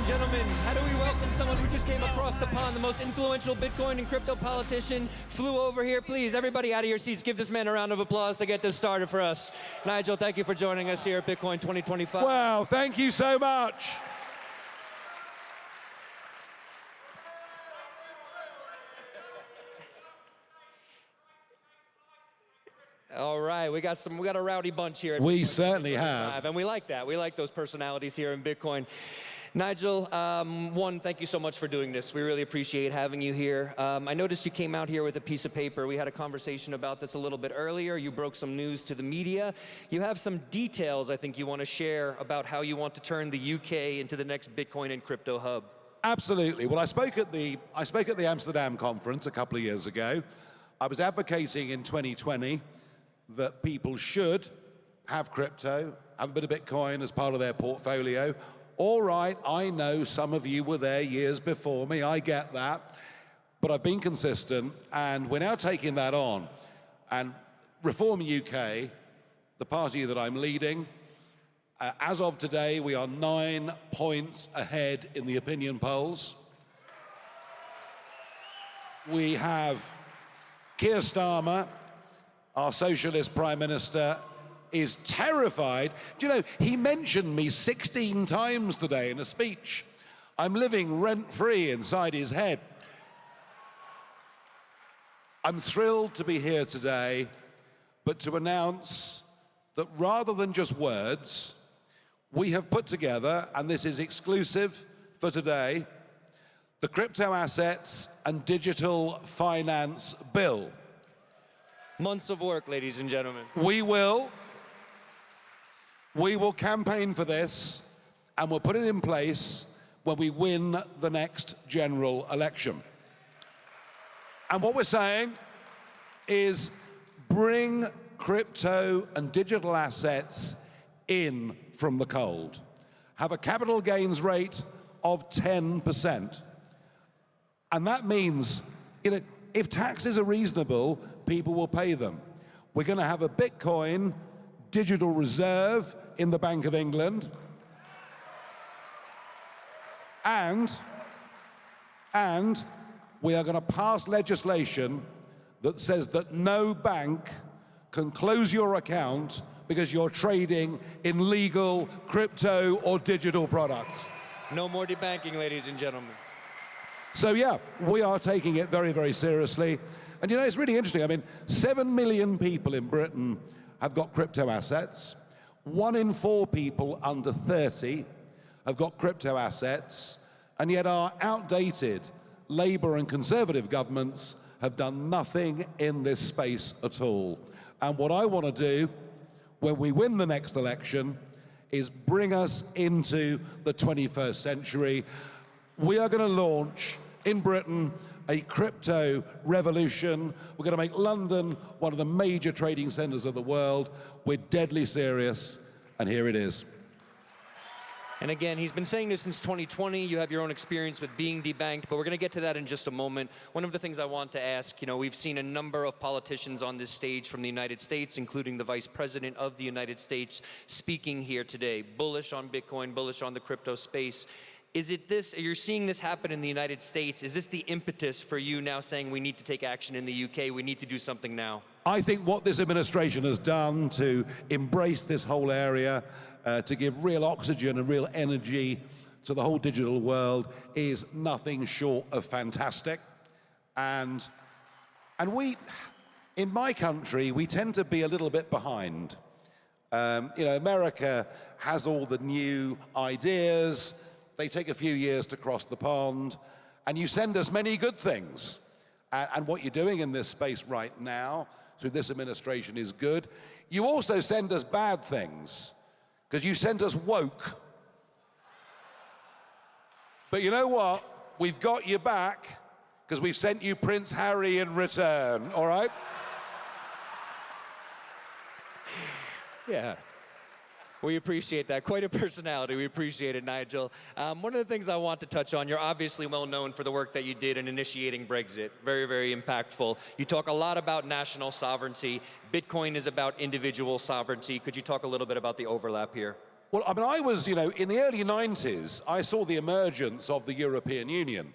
and gentlemen. How do we welcome someone who just came across the pond? The most influential Bitcoin and crypto politician flew over here. Please, everybody out of your seats, give this man a round of applause to get this started for us. Nigel, thank you for joining us here at Bitcoin 2025. Well, thank you so much. All right, we got a rowdy bunch here. We certainly have. And we like that. We like those personalities here in Bitcoin. Nigel, one, thank you so much for doing this. We really appreciate having you here. I noticed you came out here with a piece of paper. We had a conversation about this a little bit earlier. You broke some news to the media. You have some details I think you want to share about how you want to turn the UK into the next Bitcoin and crypto hub. Absolutely. Well, I spoke at the Amsterdam conference a couple of years ago. I was advocating in 2020 that people should have crypto, have a bit of Bitcoin as part of their portfolio. All right, I know some of you were there years before me, I get that, but I've been consistent, and we're now taking that on. And Reform UK, the party that I'm leading, as of today, we are 9 points ahead in the opinion polls. We have Keir Starmer, our socialist prime minister, is terrified. Do you know, he mentioned me 16 times today in a speech. I'm living rent-free inside his head. I'm thrilled to be here today, but to announce that rather than just words, we have put together, and this is exclusive for today, the Crypto Assets and Digital Finance Bill. Months of work, ladies and gentlemen. We will campaign for this, and we'll put it in place when we win the next general election. And what we're saying is bring crypto and digital assets in from the cold. Have a capital gains rate of 10%. And that means, you know, if taxes are reasonable, people will pay them. We're going to have a Bitcoin digital reserve in the Bank of England. And we are going to pass legislation that says that no bank can close your account because you're trading in legal crypto or digital products. No more debanking, ladies and gentlemen. So yeah, we are taking it very, very seriously. And you know, it's really interesting. I mean, 7 million people in Britain have got crypto assets. 1 in 4 people under 30 have got crypto assets. And yet our outdated Labour and Conservative governments have done nothing in this space at all. And what I want to do when we win the next election is bring us into the 21st century. We are going to launch in Britain a crypto revolution. We're going to make London one of the major trading centers of the world. We're deadly serious, and here it is. And again, he's been saying this since 2020. You have your own experience with being debanked, but we're going to get to that in just a moment. One of the things I want to ask, you know, we've seen a number of politicians on this stage from the United States, including the Vice President of the United States, speaking here today, bullish on Bitcoin, bullish on the crypto space. Is it this, you're seeing this happen in the United States, is this the impetus for you now saying we need to take action in the UK, we need to do something now? I think what this administration has done to embrace this whole area, to give real oxygen and real energy to the whole digital world is nothing short of fantastic. And we, in my country, we tend to be a little bit behind. You know, America has all the new ideas. They take a few years to cross the pond, and you send us many good things. And what you're doing in this space right now, through this administration, is good. You also send us bad things, because you sent us woke. But you know what? We've got you back, because we've sent you Prince Harry in return, all right? Yeah. We appreciate that. Quite a personality. We appreciate it, Nigel. One of the things I want to touch on, you're obviously well known for the work that you did in initiating Brexit. Very, very impactful. You talk a lot about national sovereignty. Bitcoin is about individual sovereignty. Could you talk a little bit about the overlap here? Well, I mean, I was, in the early 90s, I saw the emergence of the European Union.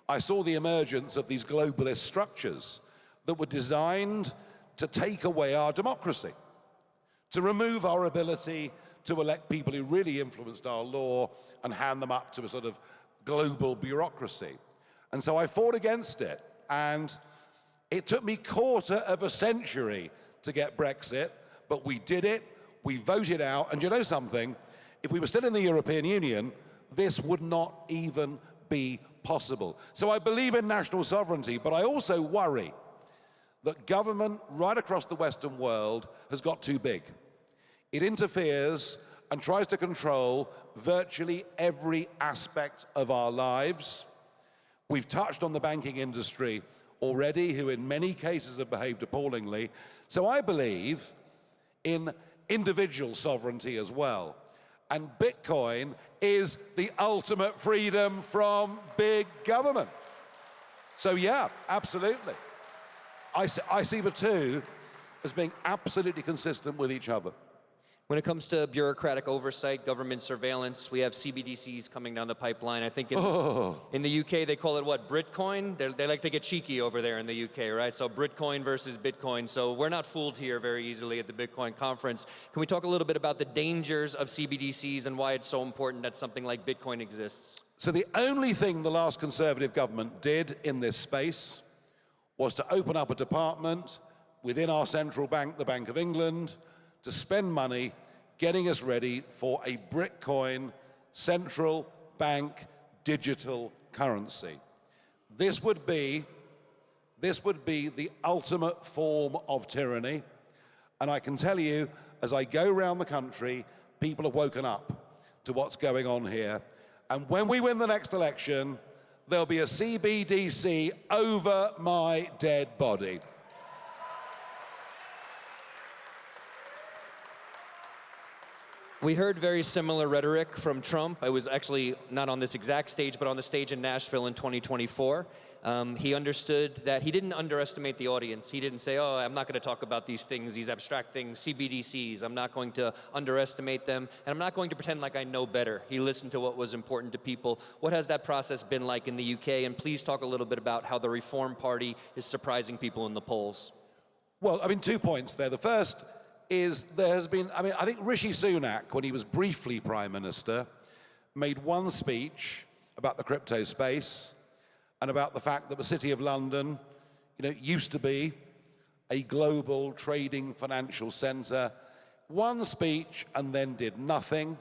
I saw the emergence of these globalist structures that were designed to take away our democracy, to remove our ability to elect people who really influenced our law and hand them up to a sort of global bureaucracy. And so I fought against it. And it took me quarter of a century to get Brexit, but we did it. We voted out, and you know something? If we were still in the European Union, this would not even be possible. So I believe in national sovereignty, but I also worry that government right across the Western world has got too big. It interferes and tries to control virtually every aspect of our lives. We've touched on the banking industry already, who in many cases have behaved appallingly. So I believe in individual sovereignty as well. And Bitcoin is the ultimate freedom from big government. So yeah, absolutely. I see the two as being absolutely consistent with each other. When it comes to bureaucratic oversight, government surveillance, we have CBDCs coming down the pipeline. I think in the UK, they call it what, Britcoin? They like to get cheeky over there in the UK, right? So Britcoin versus Bitcoin. So we're not fooled here very easily at the Bitcoin conference. Can we talk a little bit about the dangers of CBDCs and why it's so important that something like Bitcoin exists? So the only thing the last Conservative government did in this space was to open up a department within our central bank, the Bank of England, to spend money getting us ready for a Bitcoin central bank digital currency. This would be the ultimate form of tyranny. And I can tell you, as I go around the country, people have woken up to what's going on here. And when we win the next election, there'll be a CBDC over my dead body. We heard very similar rhetoric from Trump. I was actually not on this exact stage, but on the stage in Nashville in 2024. He understood that he didn't underestimate the audience. He didn't say, oh, I'm not going to talk about these things, these abstract things, CBDCs. I'm not going to underestimate them, and I'm not going to pretend like I know better. He listened to what was important to people. What has that process been like in the UK? And please talk a little bit about how the Reform Party is surprising people in the polls. Well, I mean, 2 points there. The first is there has been, I think Rishi Sunak, when he was briefly Prime Minister, made one speech about the crypto space and about the fact that the City of London, used to be a global trading financial centre. One speech and then did nothing.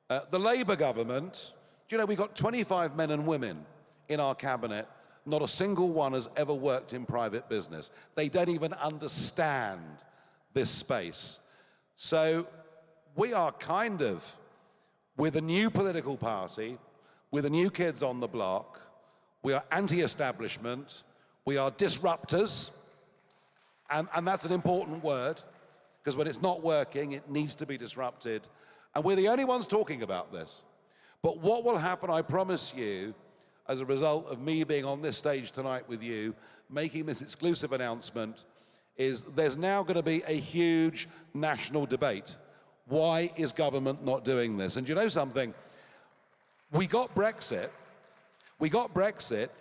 The Labour government, we've got 25 men and women in our cabinet. Not a single one has ever worked in private business. They don't even understand this space. So we are kind of, with a new political party, with the new kids on the block, we are anti-establishment, we are disruptors, and that's an important word, because when it's not working, it needs to be disrupted. And we're the only ones talking about this. But what will happen, I promise you, as a result of me being on this stage tonight with you, making this exclusive announcement, is there's now going to be a huge national debate. Why is government not doing this? And you know something? We got Brexit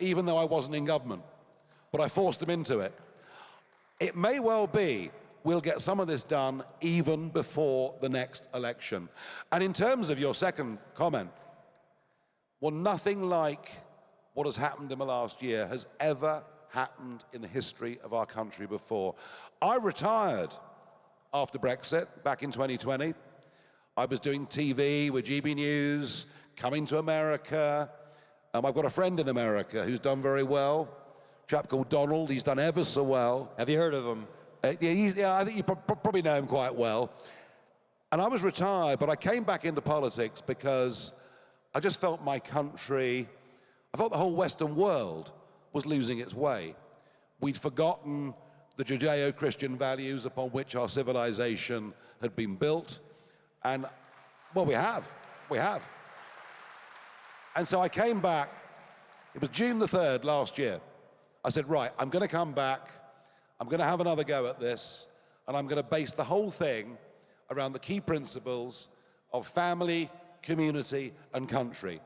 even though I wasn't in government, but I forced them into it. It may well be we'll get some of this done even before the next election. And in terms of your second comment, well, nothing like what has happened in the last year has ever happened in the history of our country before. I retired after Brexit back in 2020. I was doing TV with GB News, coming to America. I've got a friend in America who's done very well, a chap called Donald. He's done ever so well. Have you heard of him? Yeah, I think you probably know him quite well. And I was retired, but I came back into politics because I just felt my country, I felt the whole Western world was losing its way. We'd forgotten the Judeo-Christian values upon which our civilization had been built. And, well, we have. And so I came back, it was June the 3rd last year. I said, right, I'm going to come back, I'm going to have another go at this, and I'm going to base the whole thing around the key principles of family, community, and country.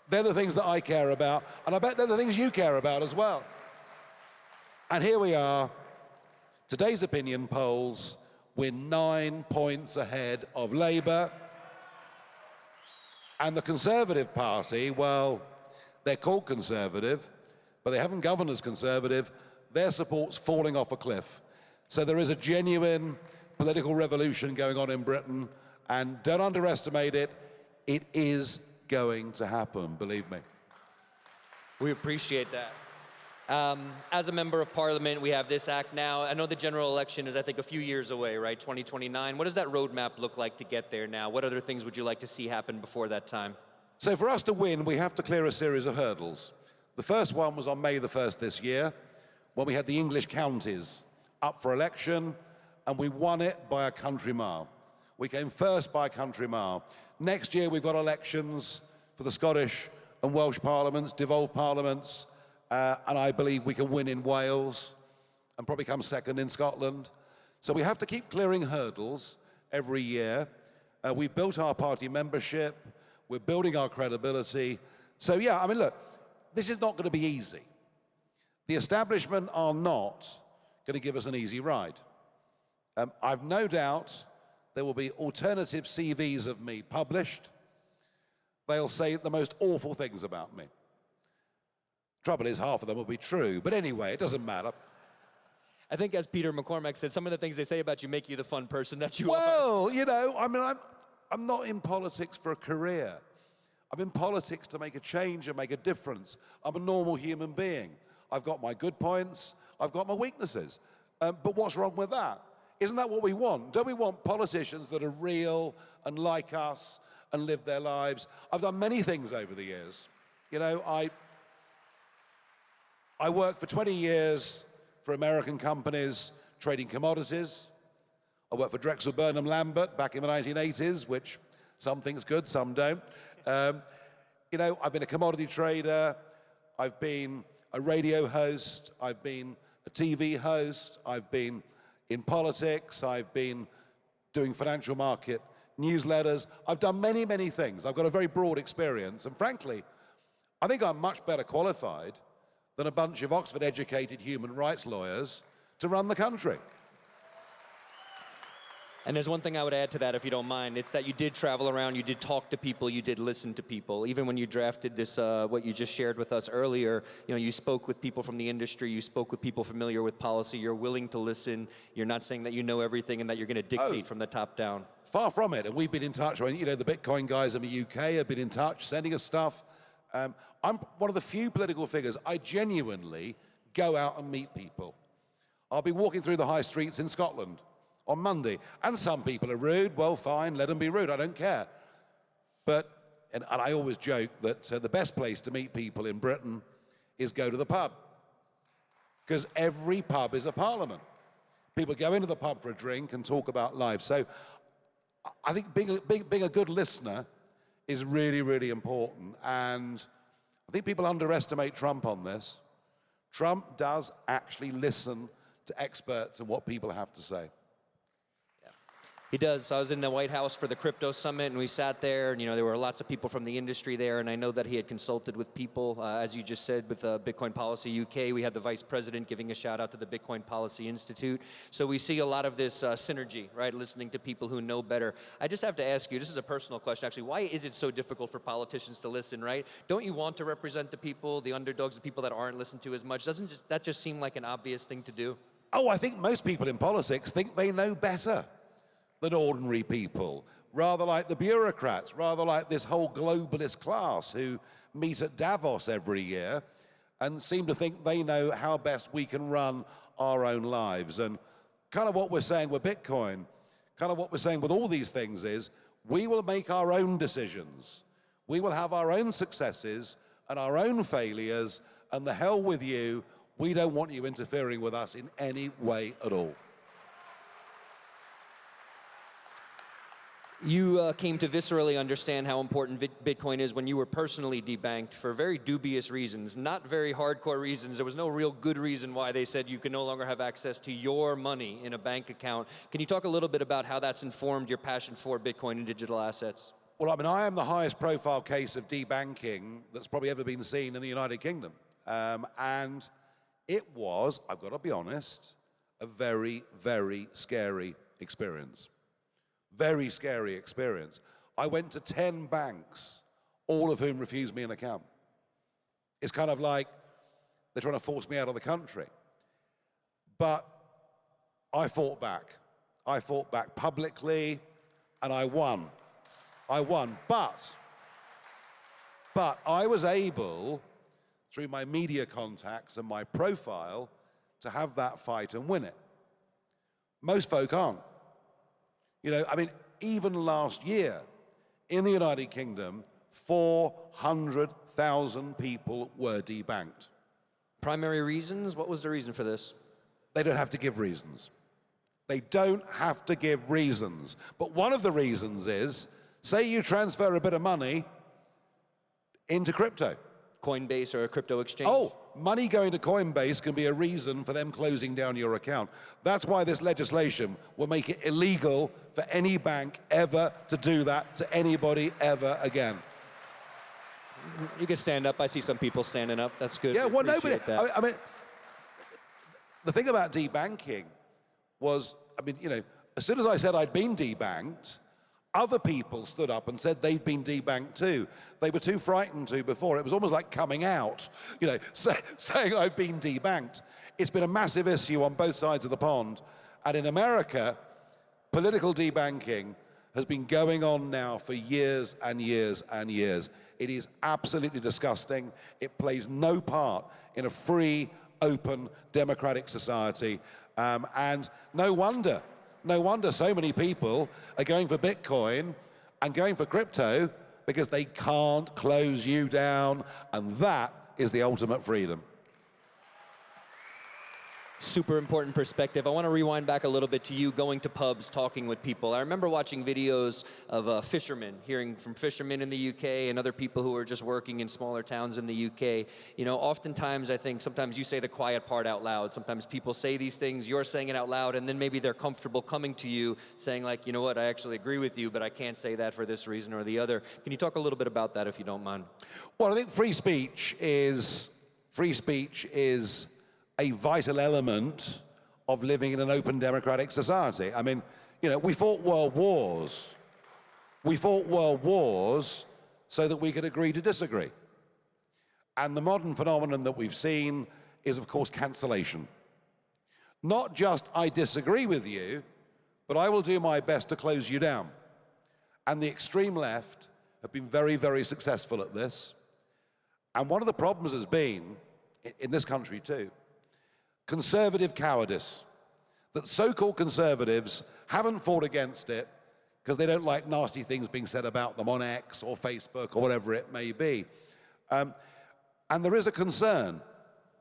They're the things that I care about, and I bet they're the things you care about as well. And here we are. Today's opinion polls, we're 9 points ahead of Labour. And the Conservative Party, well, they're called Conservative, but they haven't governed as Conservative. Their support's falling off a cliff. So there is a genuine political revolution going on in Britain, and don't underestimate it. It is going to happen, believe me. We appreciate that. As a member of parliament, we have this act now. I know the general election is, I think, a few years away, right? 2029. What does that roadmap look like to get there now? What other things would you like to see happen before that time? So for us to win, we have to clear a series of hurdles. The first one was on May the 1st this year, when we had the English counties up for election, and we won it by a country mile. We came first by a country mile. Next year, we've got elections for the Scottish and Welsh parliaments, devolved parliaments, and I believe we can win in Wales and probably come second in Scotland. So we have to keep clearing hurdles every year. We've built our party membership. We're building our credibility. So yeah, I mean, look, this is not going to be easy. The establishment are not going to give us an easy ride. I've no doubt there will be alternative CVs of me published. They'll say the most awful things about me. Trouble is, half of them will be true. But anyway, it doesn't matter. I think, as Peter McCormack said, some of the things they say about you make you the fun person that you are. Well, you know, I mean, I'm not in politics for a career. I'm in politics to make a change and make a difference. I'm a normal human being. I've got my good points. I've got my weaknesses. But what's wrong with that? Isn't that what we want? Don't we want politicians that are real and like us and live their lives? I've done many things over the years. You know, I worked for 20 years for American companies trading commodities. I worked for Drexel Burnham Lambert back in the 1980s, which some things good, some don't. You know, I've been a commodity trader. I've been a radio host. I've been a TV host. I've been in politics. I've been doing financial market newsletters. I've done many, many things. I've got a very broad experience. And frankly, I think I'm much better qualified than a bunch of Oxford-educated human rights lawyers to run the country. And there's one thing I would add to that, if you don't mind. It's that you did travel around, you did talk to people, you did listen to people. Even when you drafted this, what you just shared with us earlier, you know, you spoke with people from the industry, you spoke with people familiar with policy, you're willing to listen, you're not saying that you know everything and that you're going to dictate from the top down. Far from it, and we've been in touch. I mean, you know, the Bitcoin guys in the UK have been in touch, sending us stuff. I'm one of the few political figures, I genuinely go out and meet people. I'll be walking through the high streets in Scotland on Monday, and some people are rude. Well, fine, let them be rude, I don't care. But, and I always joke that the best place to meet people in Britain is go to the pub, because every pub is a parliament. People go into the pub for a drink and talk about life. So I think being a good listener is really, really important. And I think people underestimate Trump on this. Trump does actually listen to experts and what people have to say. He does. I was in the White House for the crypto summit, and we sat there, and there were lots of people from the industry there, and I know that he had consulted with people, as you just said, with Bitcoin Policy UK. We had the vice president giving a shout out to the Bitcoin Policy Institute. So we see a lot of this synergy, right, listening to people who know better. I just have to ask you, this is a personal question actually, why is it so difficult for politicians to listen, right? Don't you want to represent the people, the underdogs, the people that aren't listened to as much? Doesn't that just seem like an obvious thing to do? Oh, I think most people in politics think they know better than ordinary people, rather like the bureaucrats, rather like this whole globalist class who meet at Davos every year and seem to think they know how best we can run our own lives. And kind of what we're saying with Bitcoin, kind of what we're saying with all these things is, we will make our own decisions. We will have our own successes and our own failures, and the hell with you. We don't want you interfering with us in any way at all. You came to viscerally understand how important Bitcoin is when you were personally debanked for very dubious reasons, not very hardcore reasons. There was no real good reason why they said you can no longer have access to your money in a bank account. Can you talk a little bit about how that's informed your passion for Bitcoin and digital assets? Well, I mean, I am the highest profile case of debanking that's probably ever been seen in the United Kingdom. And it was, I've got to be honest, a very, very scary experience. Very scary experience. I went to 10 banks, all of whom refused me an account. It's kind of like they're trying to force me out of the country. But I fought back. I fought back publicly, and I won. I won. But I was able, through my media contacts and my profile, to have that fight and win it. Most folk aren't. You know, I mean, even last year in the United Kingdom, 400,000 people were debanked. Primary reasons? What was the reason for this? They don't have to give reasons. They don't have to give reasons. But one of the reasons is, say you transfer a bit of money into crypto. Coinbase or a crypto exchange? Oh, money going to Coinbase can be a reason for them closing down your account. That's why this legislation will make it illegal for any bank ever to do that to anybody ever again. You can stand up. I see some people standing up. That's good. Yeah, well, nobody. That. I mean, the thing about debanking was, I mean, you know, as soon as I said I'd been debanked, other people stood up and said they'd been debanked too. They were too frightened to before. It was almost like coming out, you know, saying I've been debanked. It's been a massive issue on both sides of the pond. And in America, political debanking has been going on now for years and years and years. It is absolutely disgusting. It plays no part in a free, open, democratic society. And no wonder so many people are going for Bitcoin and going for crypto because they can't close you down, and that is the ultimate freedom. Super important perspective. I want to rewind back a little bit to you going to pubs, talking with people. I remember watching videos of fishermen, hearing from fishermen in the UK and other people who are just working in smaller towns in the UK. You know, oftentimes I think sometimes you say the quiet part out loud. Sometimes people say these things, you're saying it out loud, and then maybe they're comfortable coming to you saying like, you know what, I actually agree with you, but I can't say that for this reason or the other. Can you talk a little bit about that if you don't mind? Well, I think free speech is a vital element of living in an open democratic society. I mean, you know, we fought world wars. We fought world wars so that we could agree to disagree. And the modern phenomenon that we've seen is, of course, cancellation. Not just I disagree with you, but I will do my best to close you down. And the extreme left have been very, very successful at this. And one of the problems has been, in this country too, conservative cowardice. That so-called conservatives haven't fought against it because they don't like nasty things being said about them on X or Facebook or whatever it may be. And there is a concern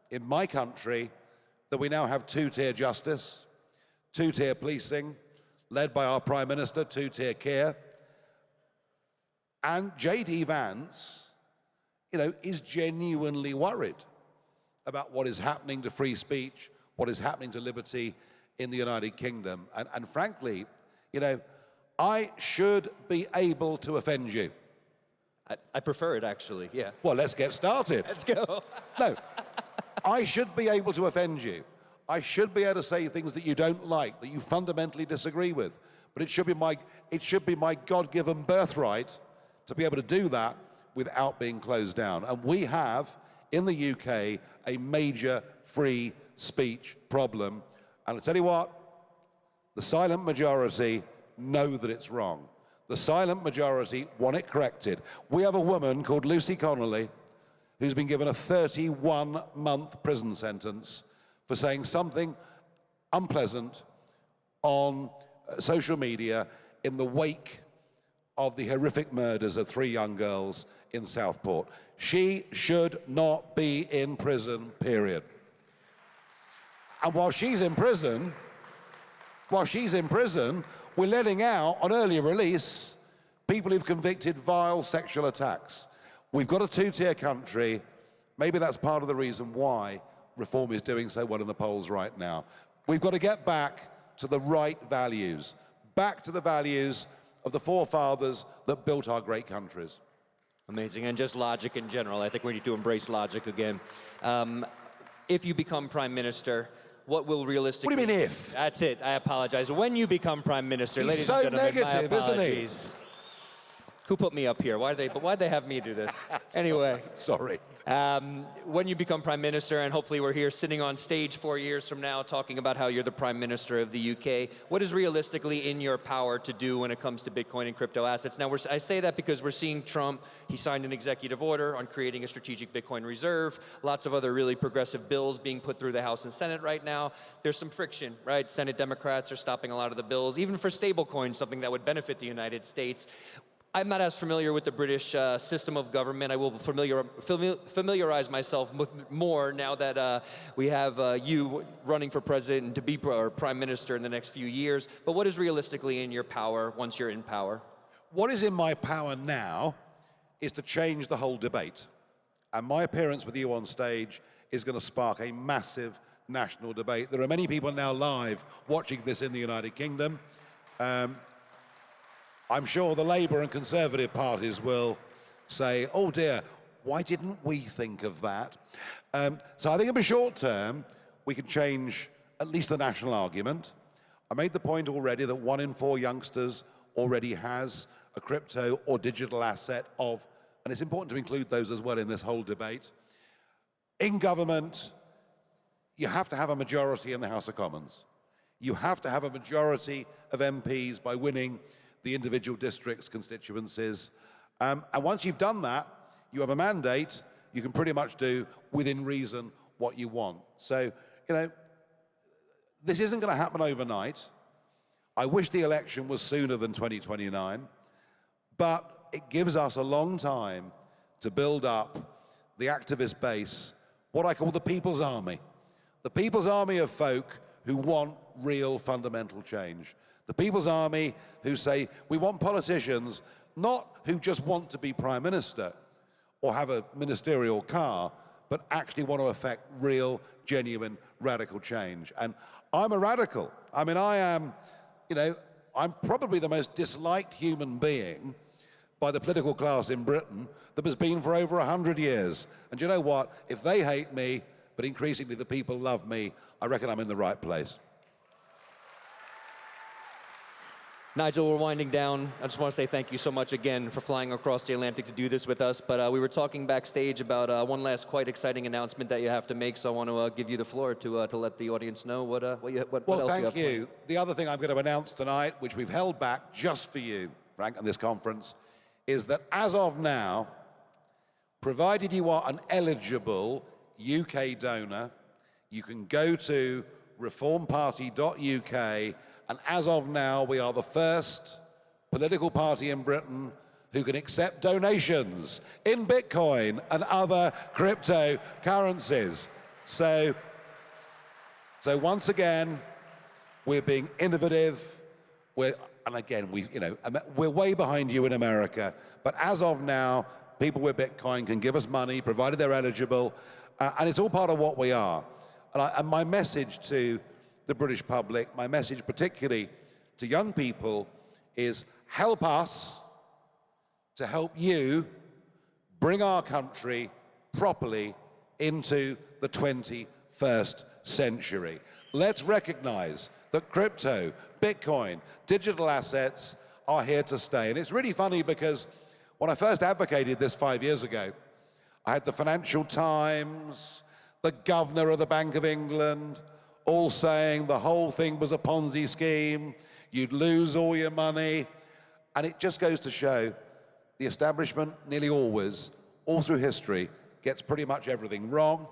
in my country that we now have two-tier justice, two-tier policing, led by our Prime Minister, two-tier care. And J.D. Vance, you know, is genuinely worried about what is happening to free speech, what is happening to liberty in the United Kingdom. And frankly, you know, I should be able to offend you. I prefer it, actually, yeah. Well, let's get started. Let's go. No, I should be able to offend you. I should be able to say things that you don't like, that you fundamentally disagree with. But it should be my God-given birthright to be able to do that without being closed down. And we have, in the UK, a major free speech problem. And I tell you what, the silent majority know that it's wrong. The silent majority want it corrected. We have a woman called Lucy Connolly who's been given a 31-month prison sentence for saying something unpleasant on social media in the wake of the horrific murders of 3 young girls in Southport. She should not be in prison, period. And while she's in prison, we're letting out on early release people who've convicted vile sexual attacks. We've got a two-tier country. Maybe that's part of the reason why reform is doing so well in the polls right now. We've got to get back to the right values, back to the values of the forefathers that built our great countries. Amazing, and just logic in general. I think we need to embrace logic again. If you become prime minister, what will realistically... What do you mean if? That's it, I apologize. When you become prime minister, He's ladies so and gentlemen, negative, my isn't he? apologies. Who put me up here? Why'd they have me do this? Anyway. Sorry. When you become prime minister, and hopefully we're here sitting on stage 4 years from now talking about how you're the prime minister of the UK, what is realistically in your power to do when it comes to Bitcoin and crypto assets? Now, I say that because we're seeing Trump, he signed an executive order on creating a strategic Bitcoin reserve, lots of other really progressive bills being put through the House and Senate right now. There's some friction, right? Senate Democrats are stopping a lot of the bills, even for stablecoins, something that would benefit the United States. I'm not as familiar with the British system of government. I will familiarize myself with more now that we have you running for president and to be prime minister in the next few years. But what is realistically in your power once you're in power? What is in my power now is to change the whole debate. And my appearance with you on stage is going to spark a massive national debate. There are many people now live watching this in the United Kingdom. I'm sure the Labour and Conservative parties will say, oh dear, why didn't we think of that? So I think in the short term, we can change at least the national argument. I made the point already that 1 in 4 youngsters already has a crypto or digital asset of, and it's important to include those as well in this whole debate. In government, you have to have a majority in the House of Commons. You have to have a majority of MPs by winning the individual districts, constituencies. And once you've done that, you have a mandate, you can pretty much do within reason what you want. So, this isn't going to happen overnight. I wish the election was sooner than 2029, but it gives us a long time to build up the activist base, what I call the People's Army. The People's Army of folk who want real fundamental change. The People's Army who say, we want politicians, not who just want to be prime minister or have a ministerial car, but actually want to affect real, genuine, radical change. And I'm a radical. I mean, I am, I'm probably the most disliked human being by the political class in Britain that has been for over 100 years. And you know what? If they hate me, but increasingly the people love me, I reckon I'm in the right place. Nigel, we're winding down. I just want to say thank you so much again for flying across the Atlantic to do this with us. But we were talking backstage about one last quite exciting announcement that you have to make. So I want to give you the floor to let the audience know what else you have planned. Well, thank you. The other thing I'm going to announce tonight, which we've held back just for you, Frank, at this conference, is that as of now, provided you are an eligible UK donor, you can go to reformparty.uk. And as of now, we are the first political party in Britain who can accept donations in Bitcoin and other cryptocurrencies. So once again, we're being innovative. We're way behind you in America. But as of now, people with Bitcoin can give us money, provided they're eligible. And it's all part of what we are. And my message to the British public, my message particularly to young people, is help us to help you bring our country properly into the 21st century. Let's recognize that crypto, Bitcoin, digital assets are here to stay. And it's really funny because when I first advocated this 5 years ago, I had the Financial Times, the governor of the Bank of England, all saying the whole thing was a Ponzi scheme, you'd lose all your money. And it just goes to show the establishment nearly always, all through history, gets pretty much everything wrong.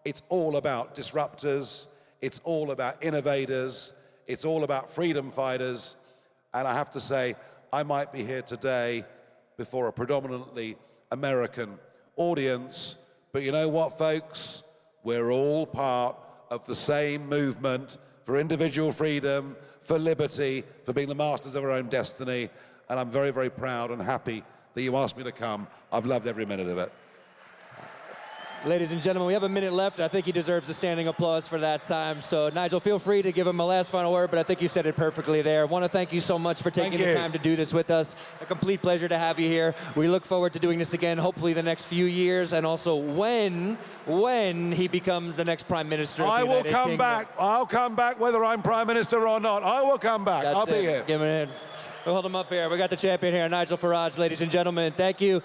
It's all about disruptors, it's all about innovators, it's all about freedom fighters. And I have to say, I might be here today before a predominantly American audience, but you know what, folks? We're all part of the same movement for individual freedom, for liberty, for being the masters of our own destiny. and I'm very, very proud and happy that you asked me to come. I've loved every minute of it. Ladies and gentlemen, we have a minute left. I think he deserves a standing applause for that time. So, Nigel, feel free to give him a last final word, but I think you said it perfectly there. I want to thank you so much for taking the time to do this with us. A complete pleasure to have you here. We look forward to doing this again, hopefully the next few years, and also when he becomes the next Prime Minister of the United Kingdom. I will come back. I'll come back whether I'm Prime Minister or not. I will come back. I'll be here. Give him a hand. We'll hold him up here. We got the champion here, Nigel Farage, ladies and gentlemen. Thank you.